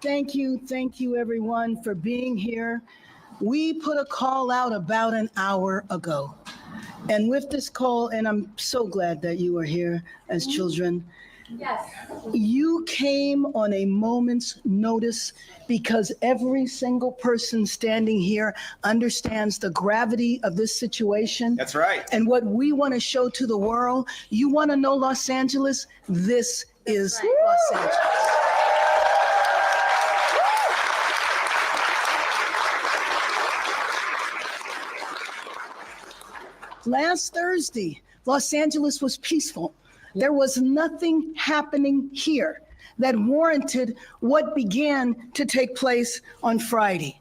Thank you everyone for being here. We put a call out about an hour ago. And with this call, and I'm so glad that you are here as children. Yes. You came on a moment's notice because every single person standing here understands the gravity of this situation. That's right. And what we want to show to the world. You want to know Los Angeles? This is right. Los Angeles. Last Thursday, Los Angeles was peaceful. There was nothing happening here that warranted what began to take place on Friday.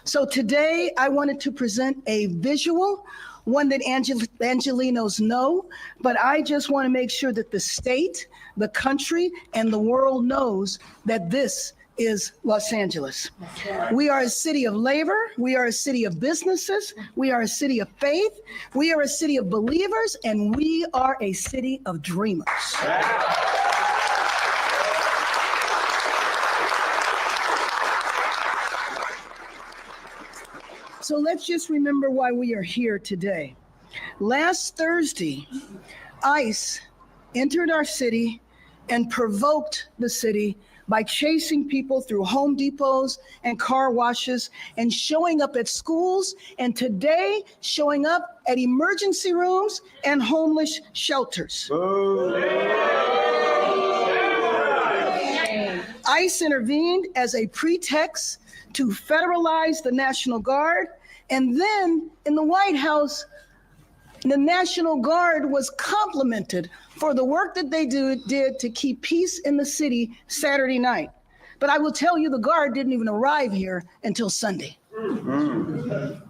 So today I wanted to present a visual, one that Angelinos know, but I just want to make sure that the state, the country, and the world knows that this is Los Angeles. We are a city of labor. We are a city of businesses. We are a city of faith. We are a city of believers, and we are a city of dreamers. So let's just remember why we are here today. Last Thursday, ICE entered our city and provoked the city by chasing people through Home Depots and car washes and showing up at schools, and today showing up at emergency rooms and homeless shelters. ICE intervened as a pretext to federalize the National Guard, and then in the White House, the National Guard was complimented for the work that they did to keep peace in the city Saturday night. But I will tell you, the Guard didn't even arrive here until Sunday.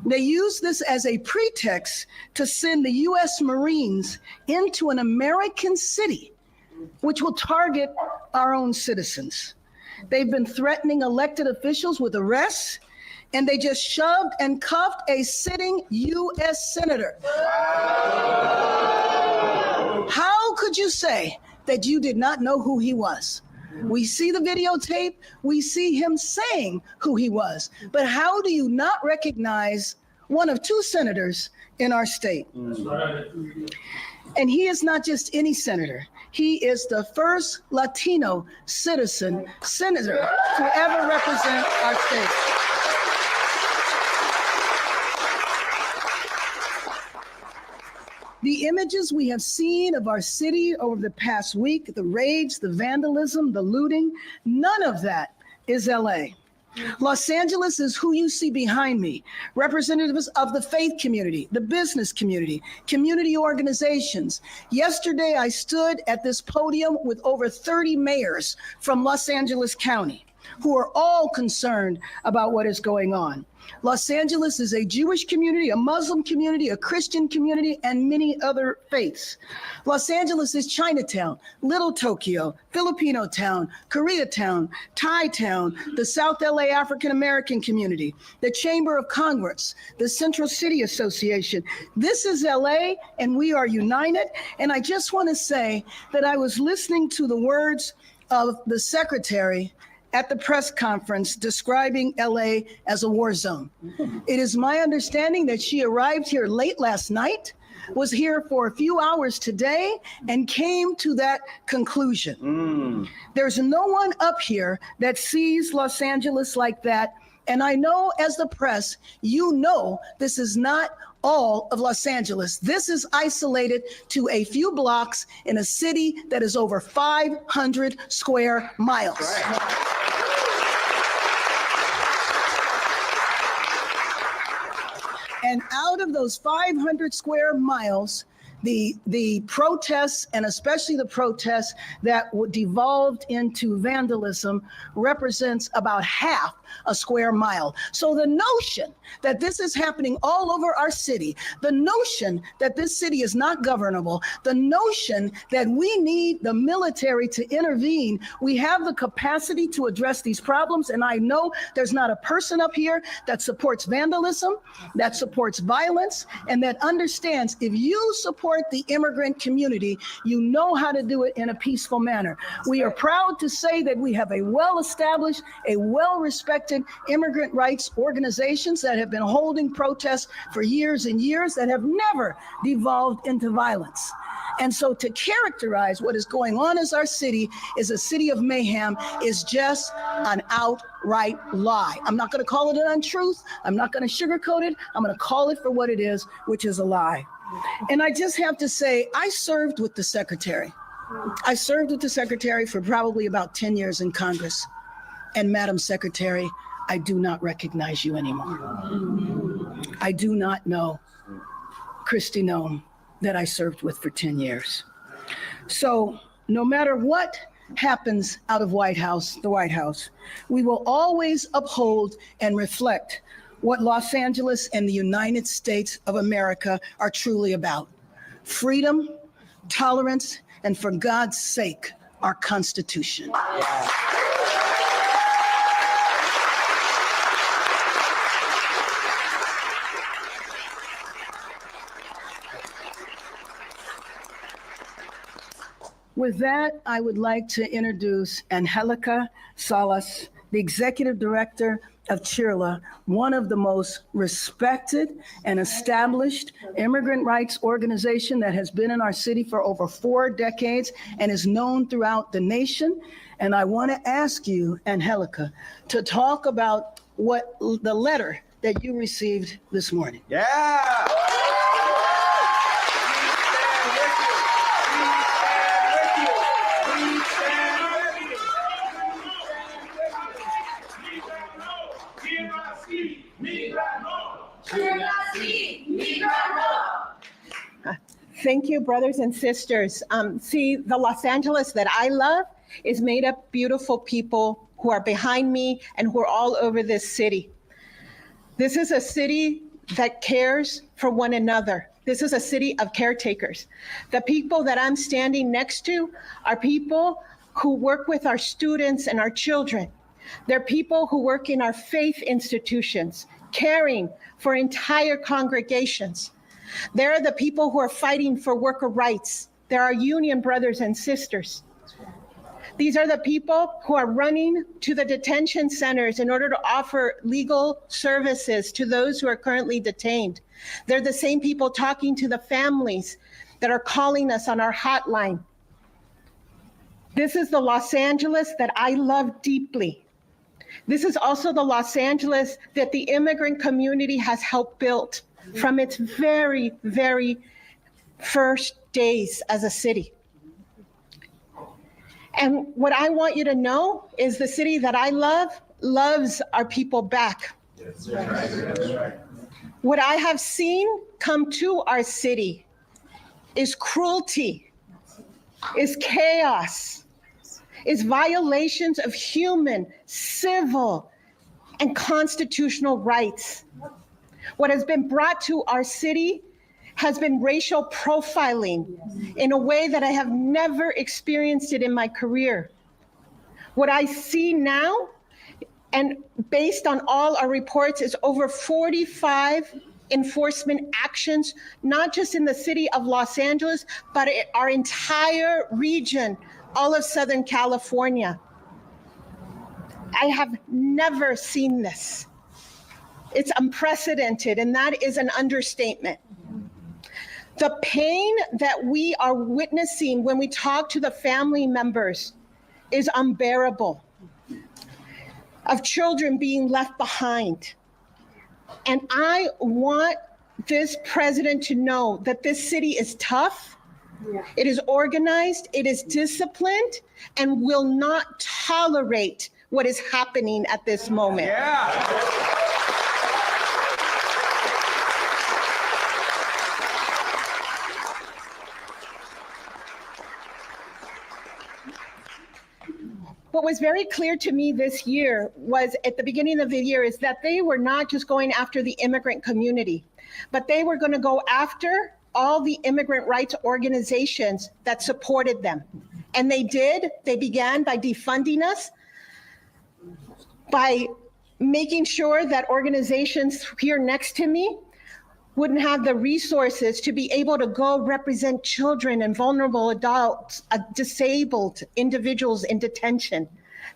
They used this as a pretext to send the U.S. Marines into an American city, which will target our own citizens. They've been threatening elected officials with arrests, and they just shoved and cuffed a sitting U.S. senator. How could you say that you did not know who he was? We see the videotape, we see him saying who he was, but how do you not recognize one of two senators in our state? And he is not just any senator. He is the first Latino senator to ever represent our state. The images we have seen of our city over the past week, the rage, the vandalism, the looting, none of that is LA. Los Angeles is who you see behind me, representatives of the faith community, the business community, community organizations. Yesterday, I stood at this podium with over 30 mayors from Los Angeles County who are all concerned about what is going on. Los Angeles is a Jewish community, a Muslim community, a Christian community, and many other faiths. Los Angeles is Chinatown, Little Tokyo, Filipino town, Koreatown, Thai town, the South LA African American community, the Chamber of Congress, the Central City Association. This is LA, and we are united. And I just want to say that I was listening to the words of the secretary at the press conference describing LA as a war zone. It is my understanding that she arrived here late last night, was here for a few hours today, and came to that conclusion. There's no one up here that sees Los Angeles like that. And I know as the press, you know this is not all of Los Angeles. This is isolated to a few blocks in a city that is over 500 square miles. Right. And out of those 500 square miles, the protests, and especially the protests that devolved into vandalism, represents about half a square mile. So the notion that this is happening all over our city, the notion that this city is not governable, the notion that we need the military to intervene, we have the capacity to address these problems. And I know there's not a person up here that supports vandalism, that supports violence, and that understands if you support support the immigrant community, you know how to do it in a peaceful manner. We are proud to say that we have a well-established, a well-respected immigrant rights organizations that have been holding protests for years and years that have never devolved into violence. And so to characterize what is going on as our city is a city of mayhem is just an outright lie. I'm not going to call it an untruth. I'm not going to sugarcoat it. I'm going to call it for what it is, which is a lie. And I just have to say, I served with the secretary. I served with the secretary for probably about 10 years in Congress. And Madam Secretary, I do not recognize you anymore. I do not know Kristi Noem that I served with for 10 years. So no matter what happens out of the White House, we will always uphold and reflect what Los Angeles and the United States of America are truly about. Freedom, tolerance, and for God's sake, our Constitution. With that, I would like to introduce Angelica Salas, the Executive Director of CHIRLA, one of the most respected and established immigrant rights organization that has been in our city for over 4 decades and is known throughout the nation. And I want to ask you, Angelica, to talk about what the letter that you received this morning. Yeah! Thank you, brothers and sisters. See, the Los Angeles that I love is made up beautiful people who are behind me and who are all over this city. This is a city that cares for one another. This is a city of caretakers. The people that I'm standing next to are people who work with our students and our children. They're people who work in our faith institutions, caring for entire congregations. They're the people who are fighting for worker rights. They're our union brothers and sisters. These are the people who are running to the detention centers in order to offer legal services to those who are currently detained. They're the same people talking to the families that are calling us on our hotline. This is the Los Angeles that I love deeply. This is also the Los Angeles that the immigrant community has helped build from its very, very first days as a city. And what I want you to know is the city that I love loves our people back. That's right. What I have seen come to our city is cruelty, is chaos, is violations of human, civil, and constitutional rights. What has been brought to our city has been racial profiling in a way that I have never experienced it in my career. What I see now, and based on all our reports, is over 45 enforcement actions, not just in the city of Los Angeles, but our entire region, all of Southern California. I have never seen this. It's unprecedented, and that is an understatement. The pain that we are witnessing when we talk to the family members is unbearable, of children being left behind. And I want this president to know that this city is tough, it is organized, it is disciplined, and will not tolerate what is happening at this moment. Yeah. What was very clear to me this year was at the beginning of the year is that they were not just going after the immigrant community, but they were going to go after all the immigrant rights organizations that supported them. And they did. They began by defunding us, by making sure that organizations here next to me wouldn't have the resources to be able to go represent children and vulnerable adults, disabled individuals in detention,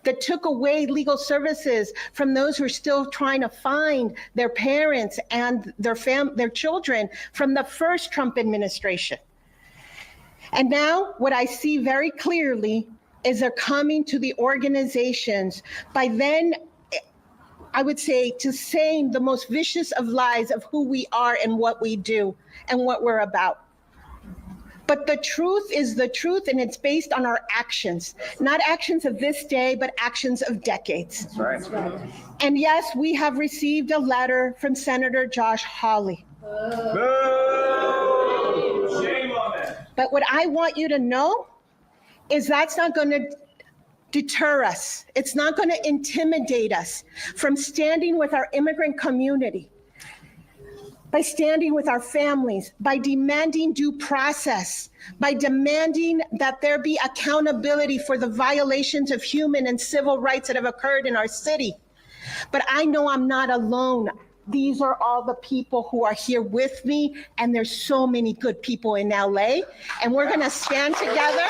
that took away legal services from those who are still trying to find their parents and their children from the first Trump administration. And now what I see very clearly is they're coming to the organizations by then, I would say, to saying the most vicious of lies of who we are and what we do and what we're about. But the truth is the truth, and it's based on our actions, not actions of this day, but actions of decades. That's right. And yes, we have received a letter from Senator Josh Hawley. Boo! Shame on that. But what I want you to know is that's not going to deter us. It's not going to intimidate us from standing with our immigrant community, by standing with our families, by demanding due process, by demanding that there be accountability for the violations of human and civil rights that have occurred in our city. But I know I'm not alone. These are all the people who are here with me, and there's so many good people in LA, and we're going to stand together.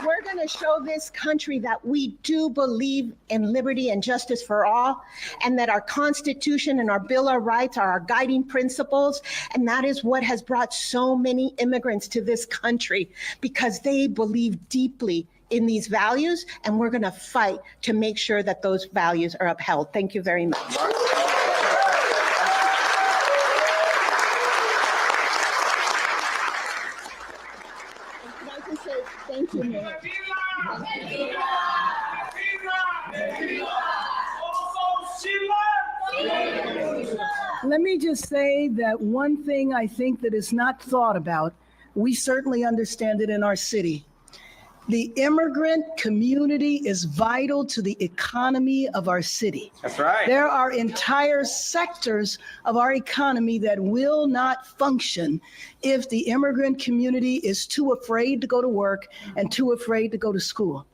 We're going to show this country that we do believe in liberty and justice for all, and that our Constitution and our Bill of Rights are our guiding principles. And that is what has brought so many immigrants to this country, because they believe deeply in these values, and we're going to fight to make sure that those values are upheld. Thank you very much. Thank you, Mayor. Let me just say that one thing I think that is not thought about, we certainly understand it in our city. The immigrant community is vital to the economy of our city. That's right. There are entire sectors of our economy that will not function if the immigrant community is too afraid to go to work and too afraid to go to school.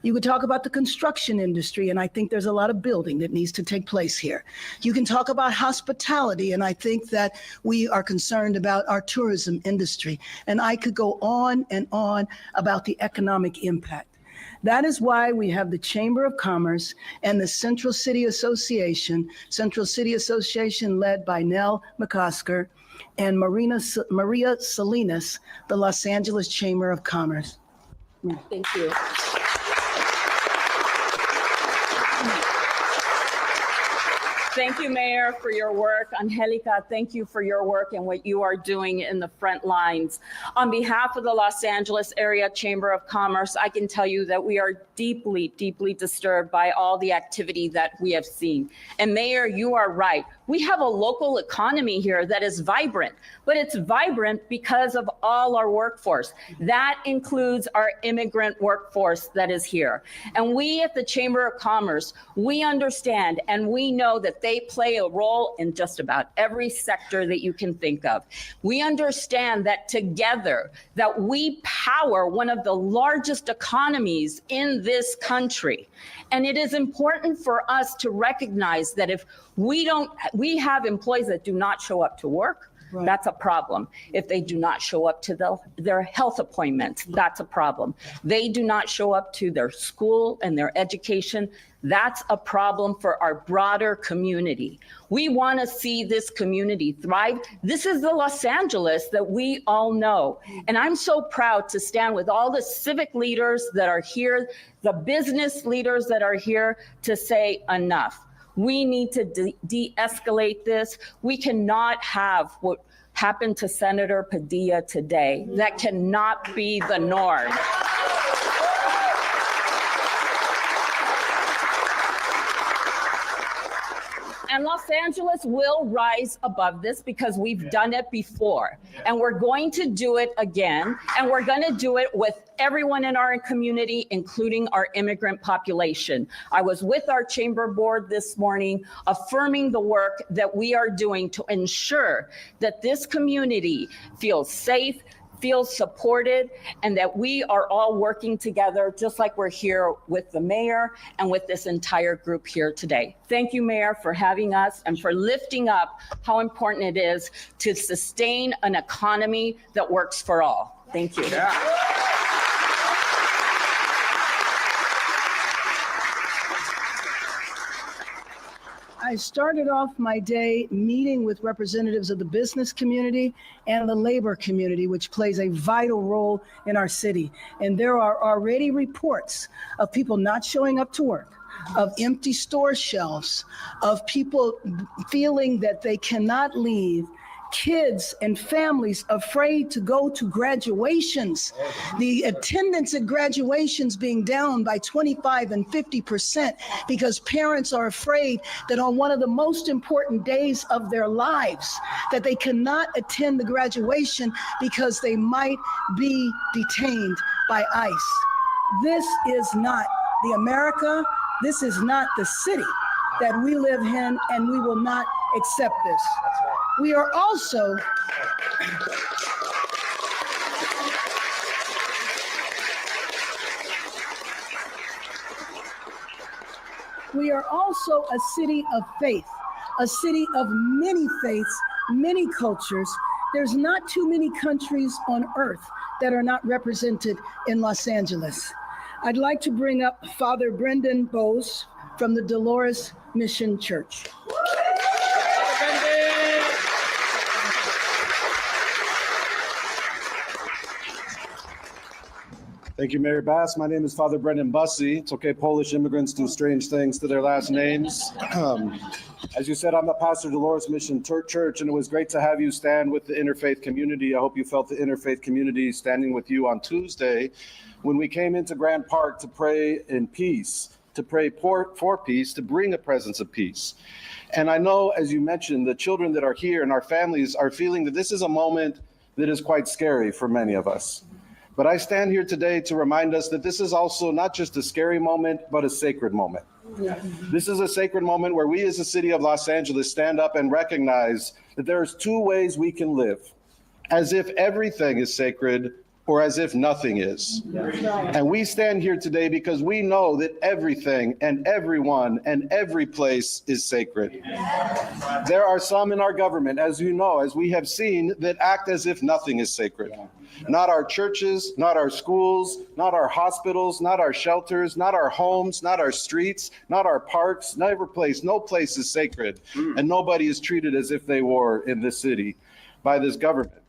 You could talk about the construction industry, and I think there's a lot of building that needs to take place here. You can talk about hospitality, and I think that we are concerned about our tourism industry. And I could go on and on about the economic impact. That is why we have the Chamber of Commerce and the Central City Association led by Nell McCosker and Maria Salinas, the Los Angeles Chamber of Commerce. Thank you. Thank you, Mayor, for your work. Angelica, thank you for your work and what you are doing in the front lines. On behalf of the Los Angeles Area Chamber of Commerce, I can tell you that we are deeply, deeply disturbed by all the activity that we have seen. And Mayor, you are right. We have a local economy here that is vibrant, but it's vibrant because of all our workforce. That includes our immigrant workforce that is here. And we at the Chamber of Commerce, we understand and we know that they play a role in just about every sector that you can think of. We understand that together, that we power one of the largest economies in this country. And it is important for us to recognize that if we have employees that do not show up to work, right, that's a problem. If they do not show up to their health appointments, that's a problem. They do not show up to their school and their education, that's a problem for our broader community. We want to see this community thrive. This is the Los Angeles that we all know. And I'm so proud to stand with all the civic leaders that are here, the business leaders that are here to say enough. We need to de-escalate this. We cannot have what happened to Senator Padilla today. That cannot be the norm. And Los Angeles will rise above this because we've done it before. And we're going to do it again. And we're going to do it with everyone in our community, including our immigrant population. I was with our chamber board this morning, affirming the work that we are doing to ensure that this community feels safe, feels supported, and that we are all working together, just like we're here with the mayor and with this entire group here today. Thank you, Mayor, for having us and for lifting up how important it is to sustain an economy that works for all. Thank you. I started off my day meeting with representatives of the business community and the labor community, which plays a vital role in our city. And there are already reports of people not showing up to work, of empty store shelves, of people feeling that they cannot leave, kids and families afraid to go to graduations. The attendance at graduations being down by 25 and 50% because parents are afraid that on one of the most important days of their lives, that they cannot attend the graduation because they might be detained by ICE. This is not the America, this is not the city that we live in, and we will not accept this. We are also a city of faith, a city of many faiths, many cultures. There's not too many countries on earth that are not represented in Los Angeles. I'd like to bring up Father Brendan Bowes from the Dolores Mission Church. Thank you, Mayor Bass. My name is Father Brendan Bussey. It's okay, Polish immigrants do strange things to their last names. As you said, I'm the pastor of Dolores Mission Church, and it was great to have you stand with the interfaith community. I hope you felt the interfaith community standing with you on Tuesday when we came into Grand Park to pray in peace, to pray for peace, to bring a presence of peace. And I know, as you mentioned, the children that are here and our families are feeling that this is a moment that is quite scary for many of us. But I stand here today to remind us that this is also not just a scary moment, but a sacred moment. Yeah. This is a sacred moment where we as a city of Los Angeles stand up and recognize that there's two ways we can live, as if everything is sacred or as if nothing is. And we stand here today because we know that everything and everyone and every place is sacred. There are some in our government, as you know, as we have seen, that act as if nothing is sacred. Not our churches, not our schools, not our hospitals, not our shelters, not our homes, not our streets, not our parks, no place is sacred. And nobody is treated as if they were in this city by this government.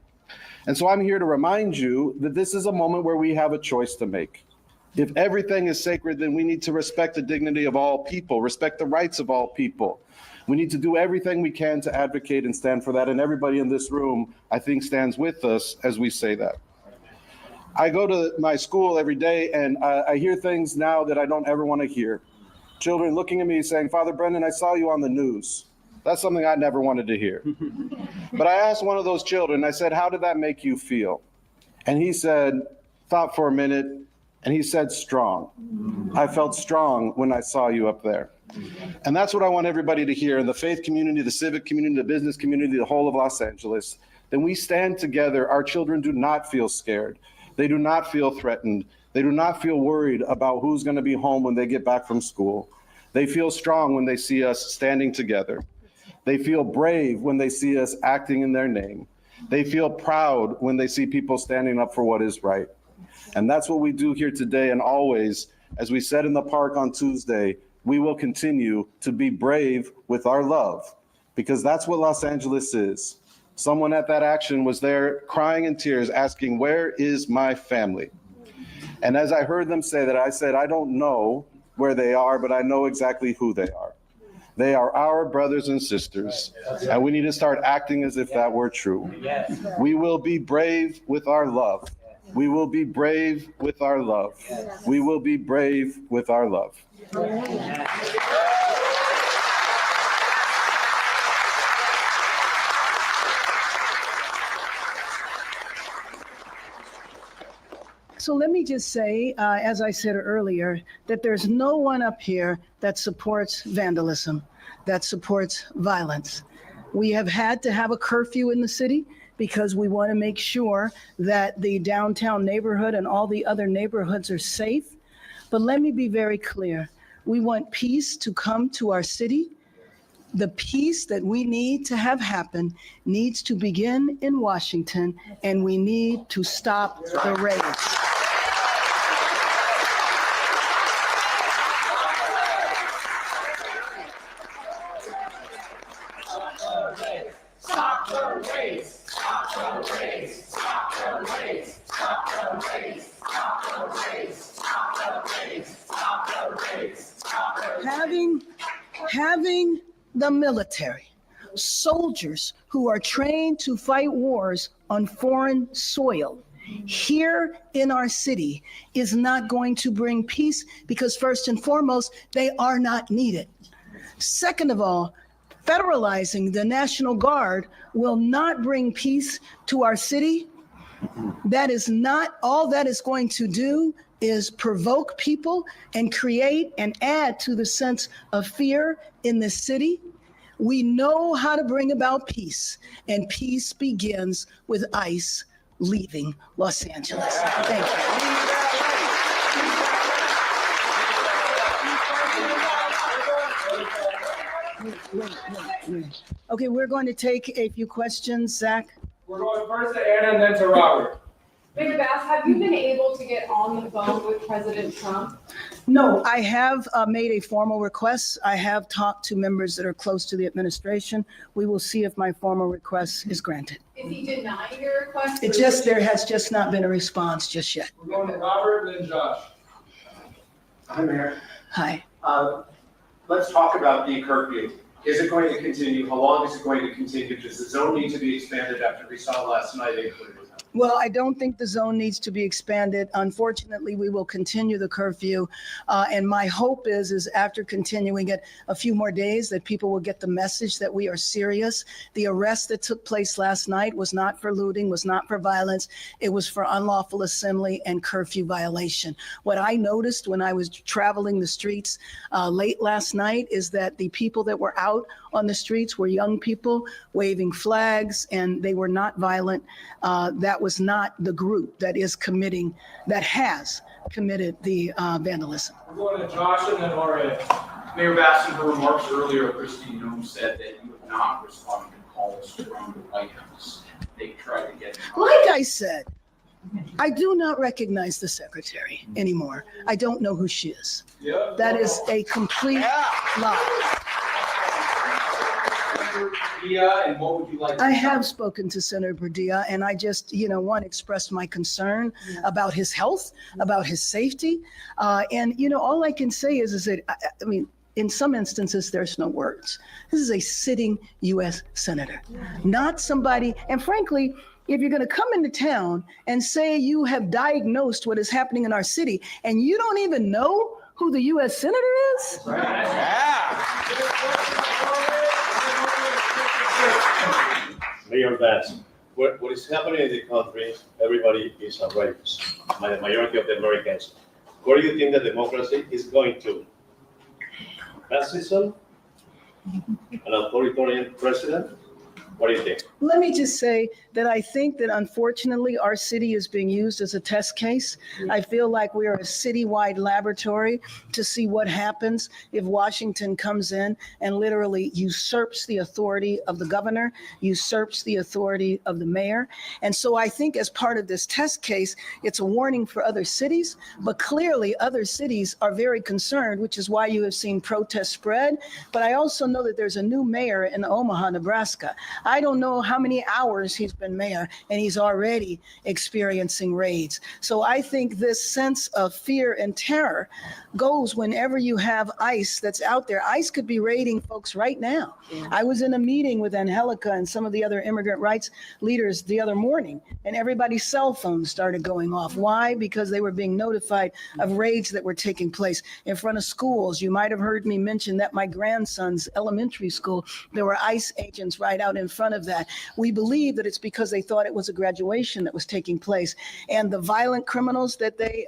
And so I'm here to remind you that this is a moment where we have a choice to make. If everything is sacred, then we need to respect the dignity of all people, respect the rights of all people. We need to do everything we can to advocate and stand for that. And everybody in this room, I think, stands with us as we say that. I go to my school every day and I hear things now that I don't ever want to hear. Children looking at me saying, Father Brendan, I saw you on the news. That's something I never wanted to hear. But I asked one of those children, I said, how did that make you feel? And he said, thought for a minute, and he said, strong. I felt strong when I saw you up there. And that's what I want everybody to hear in the faith community, the civic community, the business community, the whole of Los Angeles. Then we stand together. Our children do not feel scared. They do not feel threatened. They do not feel worried about who's going to be home when they get back from school. They feel strong when they see us standing together. They feel brave when they see us acting in their name. They feel proud when they see people standing up for what is right. And that's what we do here today and always. As we said in the park on Tuesday, we will continue to be brave with our love, because that's what Los Angeles is. Someone at that action was there crying in tears, asking, where is my family? And as I heard them say that, I said, I don't know where they are, but I know exactly who they are. They are our brothers and sisters, and we need to start acting as if that were true. We will be brave with our love. We will be brave with our love. We will be brave with our love. So let me just say, as I said earlier, that there's no one up here that supports vandalism, that supports violence. We have had to have a curfew in the city because we want to make sure that the downtown neighborhood and all the other neighborhoods are safe. But let me be very clear. We want peace to come to our city. The peace that we need to have happen needs to begin in Washington, and we need to stop the raids. Having the military, soldiers who are trained to fight wars on foreign soil here in our city is not going to bring peace, because first and foremost, they are not needed. Second of all, federalizing the National Guard will not bring peace to our city. That is not all that is going to do is provoke people and create and add to the sense of fear in this city. We know how to bring about peace, and peace begins with ICE leaving Los Angeles. Thank you. Okay, we're going to take a few questions, Zach. We're going first to Anna and then to Robert. Mayor Bass, have you been able to get on the phone with President Trump? No, I have made a formal request. I have talked to members that are close to the administration. We will see if my formal request is granted. Is he denying your request? There has just not been a response just yet. We're going to Robert and then Josh. Hi, Mayor. Hi. Let's talk about the curfew. Is it going to continue? How long is it going to continue? Does the zone need to be expanded after we saw last night? Well, I don't think the zone needs to be expanded. Unfortunately, we will continue the curfew. And my hope is after continuing it a few more days, that people will get the message that we are serious. The arrest that took place last night was not for looting, was not for violence. It was for unlawful assembly and curfew violation. What I noticed when I was traveling the streets late last night is that the people that were out on the streets were young people waving flags, and they were not violent. That was not the group that has committed the vandalism. We're going to Josh and then Jorge. Mayor Bass, in her remarks earlier, Christine Noem said that you have not responded to calls from the White House. They tried to get. Like I said, I do not recognize the secretary anymore. I don't know who she is. Yep. That is a complete lie. And what would you like? I have spoken to Senator Padilla, and I just, expressed my concern about his health, about his safety. And all I can say is that, I mean, in some instances, there's no words. This is a sitting U.S. senator, not somebody, and frankly, if you're going to come into town and say you have diagnosed what is happening in our city, and you don't even know who the U.S. senator is? Mayor Bass, what is happening in the country, everybody is outrageous. The majority of the Americans. Where do you think that democracy is going to? Fascism? An authoritarian president? What do you think? Let me just say that I think that unfortunately our city is being used as a test case. I feel like we are a citywide laboratory to see what happens if Washington comes in and literally usurps the authority of the governor, usurps the authority of the mayor. And so I think as part of this test case, it's a warning for other cities, but clearly other cities are very concerned, which is why you have seen protests spread. But I also know that there's a new mayor in Omaha, Nebraska. I don't know how many hours he's been mayor, and he's already experiencing raids. So I think this sense of fear and terror goes whenever you have ICE that's out there. ICE could be raiding folks right now. I was in a meeting with Angelica and some of the other immigrant rights leaders the other morning, and everybody's cell phones started going off. Why? Because they were being notified of raids that were taking place in front of schools. You might have heard me mention that my grandson's elementary school, there were ICE agents right out in front of that. We believe that it's because they thought it was a graduation that was taking place. And the violent criminals that they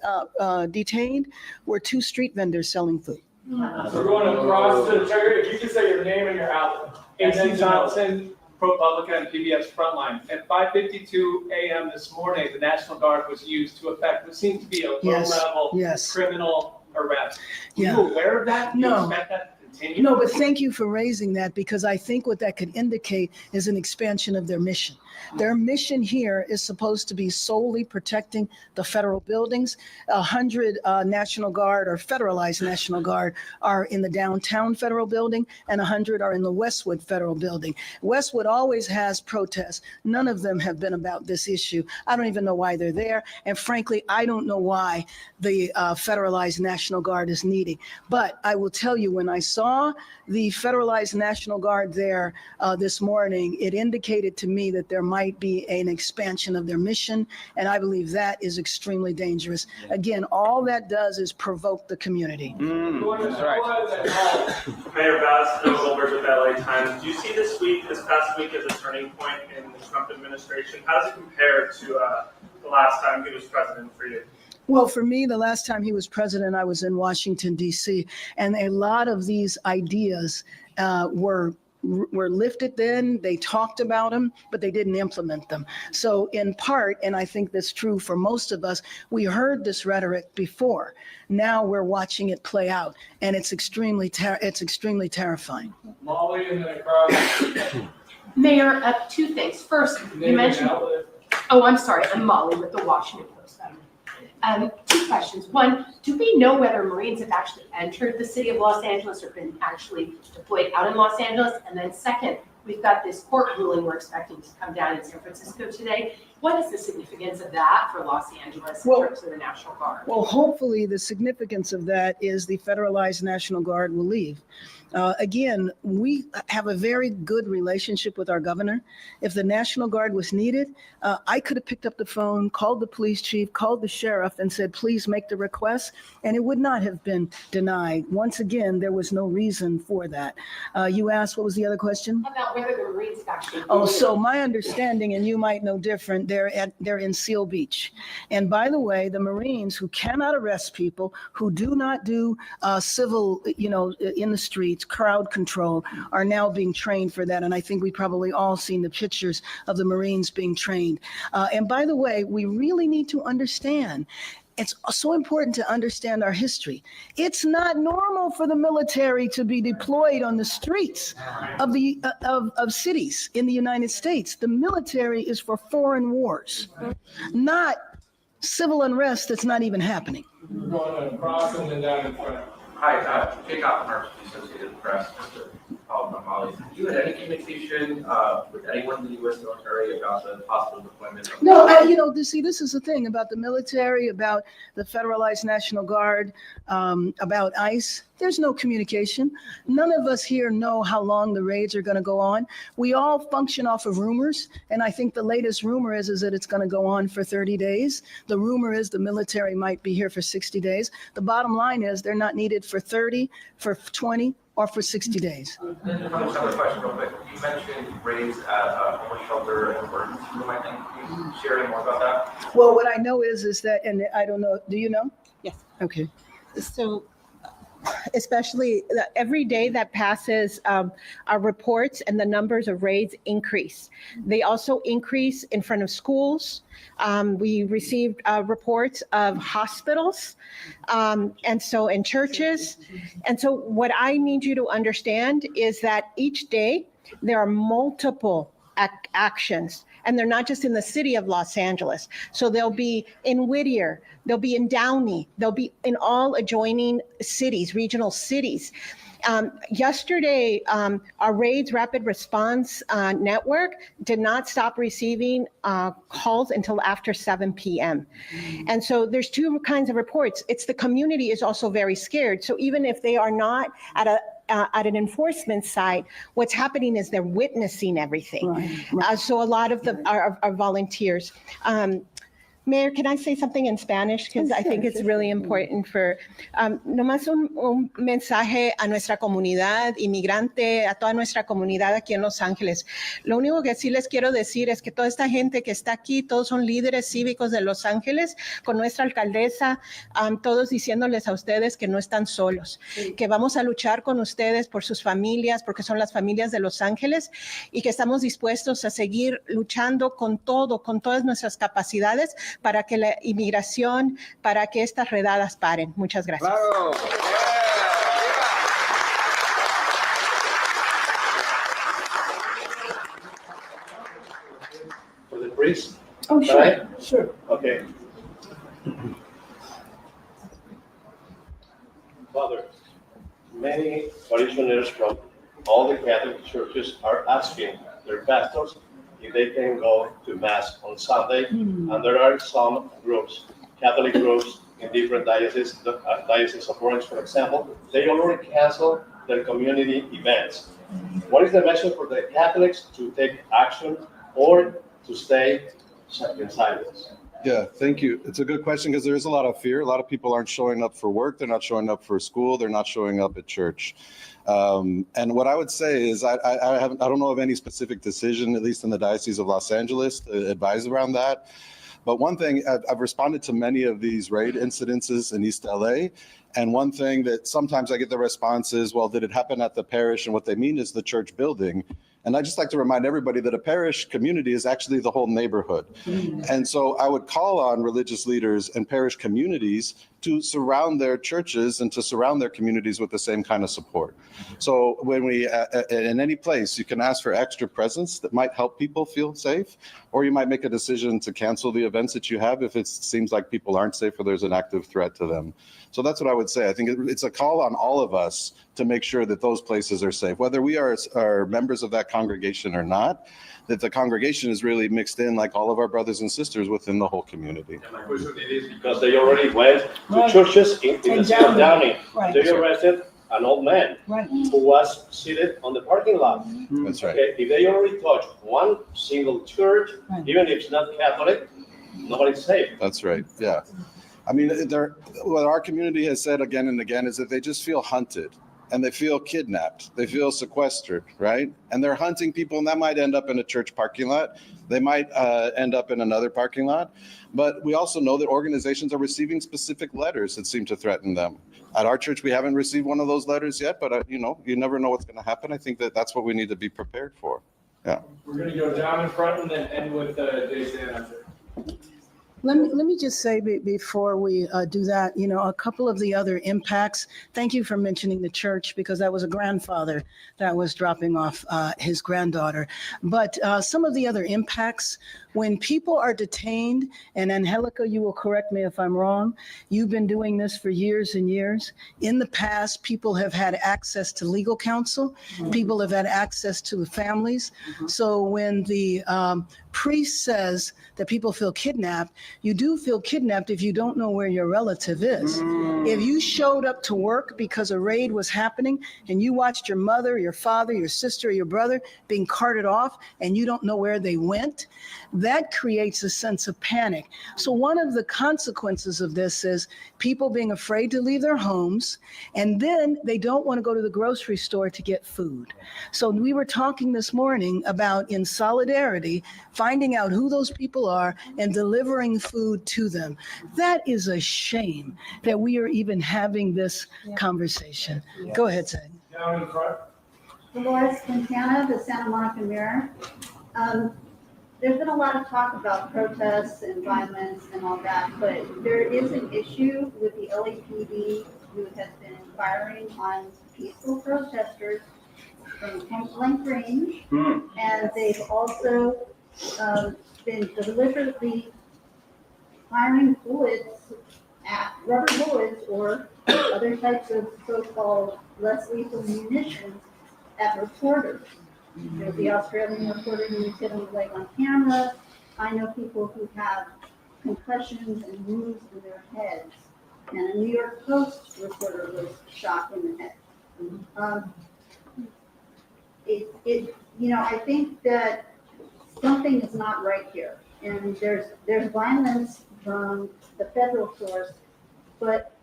detained were 2 street vendors selling food. We're going across to the trigger. If you can say your name and your outlet. AC Johnson, ProPublica and PBS Frontline. At 5:52 a.m. this morning, the National Guard was used to effect what seemed to be a Yes, low-level yes. criminal arrest. Yeah. Were you aware of that? Do you No. expect that to continue? No, but thank you for raising that, because I think what that could indicate is an expansion of their mission. Their mission here is supposed to be solely protecting the federal buildings. 100 National Guard or federalized National Guard are in the downtown federal building, and 100 are in the Westwood federal building. Westwood always has protests. None of them have been about this issue. I don't even know why they're there. And frankly, I don't know why the federalized National Guard is needed. But I will tell you, when I saw the federalized National Guard there this morning, it indicated to me that there might be an expansion of their mission, and I believe that is extremely dangerous. Again, all that does is provoke the community. That's right. Mayor Bass, Bill Goldberg with LA Times. Do you see this past week, as a turning point in the Trump administration? How does it compare to the last time he was president for you? Well, for me, the last time he was president, I was in Washington, D.C., and a lot of these ideas were lifted then. They talked about them, but they didn't implement them. So in part, and I think that's true for most of us, we heard this rhetoric before. Now we're watching it play out, and it's extremely terrifying. Molly and then across. Mayor, two things. First, you mentioned, I'm sorry, I'm Molly with the Washington Post. Two questions. One, do we know whether Marines have actually entered the city of Los Angeles or been actually deployed out in Los Angeles? And then second, we've got this court ruling we're expecting to come down in San Francisco today. What is the significance of that for Los Angeles in terms of the National Guard? Well, hopefully the significance of that is the federalized National Guard will leave. Again, we have a very good relationship with our governor. If the National Guard was needed, I could have picked up the phone, called the police chief, called the sheriff, and said, please make the request, and it would not have been denied. Once again, there was no reason for that. You asked, what was the other question? About whether the Marines have actually. Oh, so my understanding, and you might know different, they're in Seal Beach. And by the way, the Marines who cannot arrest people, who do not do civil, in the streets, crowd control, are now being trained for that. And I think we probably all seen the pictures of the Marines being trained. And by the way, we really need to understand, it's so important to understand our history. It's not normal for the military to be deployed on the streets of cities in the United States. The military is for foreign wars, not civil unrest that's not even happening. We're going across and then down in front. Hi, Jake Oppenheimer, Associated Press, Mr. Molly. Have you had any communication with anyone in the U.S. military about the possible deployment of? No, this is the thing about the military, about the federalized National Guard, about ICE. There's no communication. None of us here know how long the raids are going to go on. We all function off of rumors, and I think the latest rumor is that it's going to go on for 30 days. The rumor is the military might be here for 60 days. The bottom line is they're not needed for 30, for 20, or for 60 days. Another question real quick. You mentioned raids at a homeless shelter and emergency room, I think. Can you share any more about that? Well, what I know is that, and I don't know, do you know? Yes. Okay. So especially every day that passes, our reports and the numbers of raids increase. They also increase in front of schools. We received reports of hospitals, and so in churches. And so what I need you to understand is that each day there are multiple actions, and they're not just in the city of Los Angeles. So they'll be in Whittier, they'll be in Downey, they'll be in all adjoining cities, regional cities. Yesterday, our RAIDS Rapid Response Network did not stop receiving calls until after 7 p.m. And so there's two kinds of reports. It's the community is also very scared. So even if they are not at an enforcement site, what's happening is they're witnessing everything. Right. So a lot of our volunteers. Mayor, can I say something in Spanish? Because I think it's really important for, nomás un mensaje a nuestra comunidad inmigrante, a toda nuestra comunidad aquí en Los Ángeles. Lo único que sí les quiero decir es que toda esta gente que está aquí, todos son líderes cívicos de Los Ángeles, con nuestra alcaldesa, todos diciéndoles a ustedes que no están solos, que vamos a luchar con ustedes por sus familias, porque son las familias de Los Ángeles, y que estamos dispuestos a seguir luchando con todo, con todas nuestras capacidades, para que la inmigración, para que estas redadas paren. Muchas gracias. Claro. For the priest? Oh, sure, Right? sure. Okay. Father, many parishioners from all the Catholic churches are asking their pastors if they can go to Mass on Sunday. And there are some groups, Catholic groups in different dioceses, the Diocese of Orange, for example, they already canceled their community events. What is the message for the Catholics to take action or to stay in silence? Yeah, thank you. It's a good question because there is a lot of fear. A lot of people aren't showing up for work. They're not showing up for school. They're not showing up at church. And what I would say is I don't know of any specific decision, at least in the Diocese of Los Angeles, to advise around that. But one thing, I've responded to many of these raid incidences in East LA. And one thing that sometimes I get the response is, well, did it happen at the parish? And what they mean is the church building. And I just like to remind everybody that a parish community is actually the whole neighborhood. And so I would call on religious leaders and parish communities to surround their churches and to surround their communities with the same kind of support. So when we, in any place, you can ask for extra presence that might help people feel safe, or you might make a decision to cancel the events that you have if it seems like people aren't safe or there's an active threat to them. So that's what I would say. I think it's a call on all of us to make sure that those places are safe, whether we are members of that congregation or not, that the congregation is really mixed in like all of our brothers and sisters within the whole community. And my question is because they already went to churches in the city of Downey. Right. They arrested an old man Right. who was seated on the parking lot. That's right. Okay, if they already touch one single church, Right. even if it's not Catholic, nobody's safe. That's right. Yeah. I mean, what our community has said again and again is that they just feel hunted and they feel kidnapped. They feel sequestered, right? And they're hunting people, and that might end up in a church parking lot. They might end up in another parking lot. But we also know that organizations are receiving specific letters that seem to threaten them. At our church, we haven't received one of those letters yet, but you never know what's going to happen. I think that that's what we need to be prepared for. Yeah. We're going to go down in front and then end with Jason after. Let me just say before we do that, a couple of the other impacts. Thank you for mentioning the church, because that was a grandfather that was dropping off his granddaughter. But some of the other impacts, when people are detained, and Angelica, you will correct me if I'm wrong, you've been doing this for years and years. In the past, people have had access to legal counsel. People have had access to the families. So when the priest says that people feel kidnapped, you do feel kidnapped if you don't know where your relative is. If you showed up to work because a raid was happening and you watched your mother, your father, your sister, your brother being carted off and you don't know where they went, that creates a sense of panic. So one of the consequences of this is people being afraid to leave their homes, and then they don't want to go to the grocery store to get food. So we were talking this morning about, in solidarity, finding out who those people are and delivering food to them. That is a shame that we are even having this conversation. Go ahead, Zach. Down in front. Dolores Quintana, the Santa Monica Mirror. There's been a lot of talk about protests and violence and all that, but there is an issue with the LAPD who has been firing on peaceful protesters from point blank range. And they've also been deliberately firing bullets, rubber bullets or other types of so-called less lethal munitions at reporters. There's the Australian reporter who was hit on the leg on camera. I know people who have concussions and wounds in their heads. And a New York Post reporter was shot in the head. I think that something is not right here. And there's violence from the federal source, but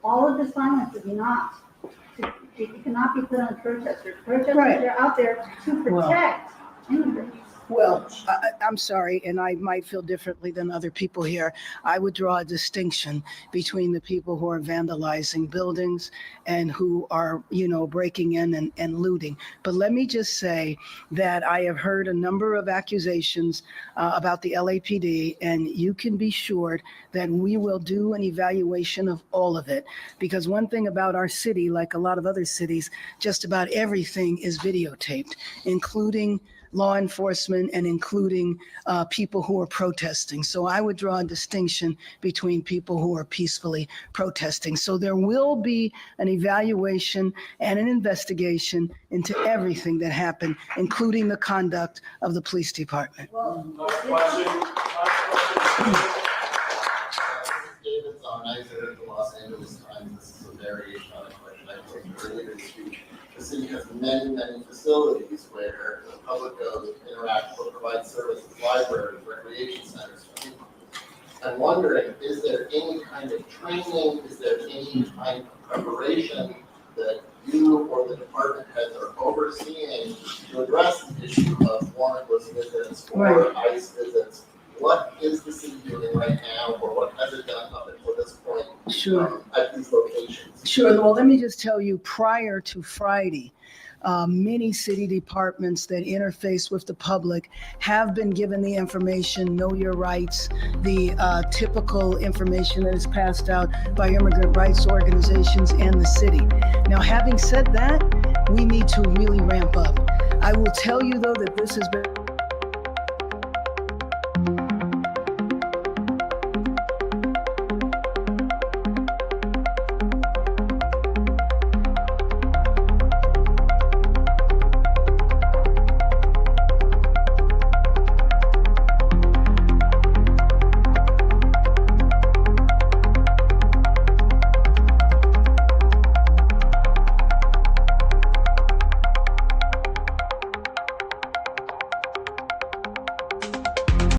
all of this violence is not, it cannot be put on protesters. Protesters Right. are out there to protect immigrants. Well, I'm sorry, and I might feel differently than other people here. I would draw a distinction between the people who are vandalizing buildings and who are, breaking in and looting. But let me just say that I have heard a number of accusations about the LAPD, and you can be sure that we will do an evaluation of all of it. Because one thing about our city, like a lot of other cities, just about everything is videotaped, including law enforcement and including people who are protesting. So I would draw a distinction between people who are peacefully protesting. So there will be an evaluation and an investigation into everything that happened, including the conduct of the police department. Last question. David Zarnizer of the Los Angeles Times. This is a variation on a question I posed earlier this week. The city has many, many facilities where the public goes, interact, or provide services, libraries, recreation centers for people. I'm wondering, is there any kind of training, is there any kind of preparation that you or the department heads are overseeing to address the issue of warrantless visits or ICE visits? What is the city doing right now, or what has it done up until this point at these locations? Sure. Well, let me just tell you, prior to Friday, many city departments that interface with the public have been given the information, know your rights, the typical information that is passed out by immigrant rights organizations and the city. Now, having said that, we need to really ramp up. I will tell you, though, that this has been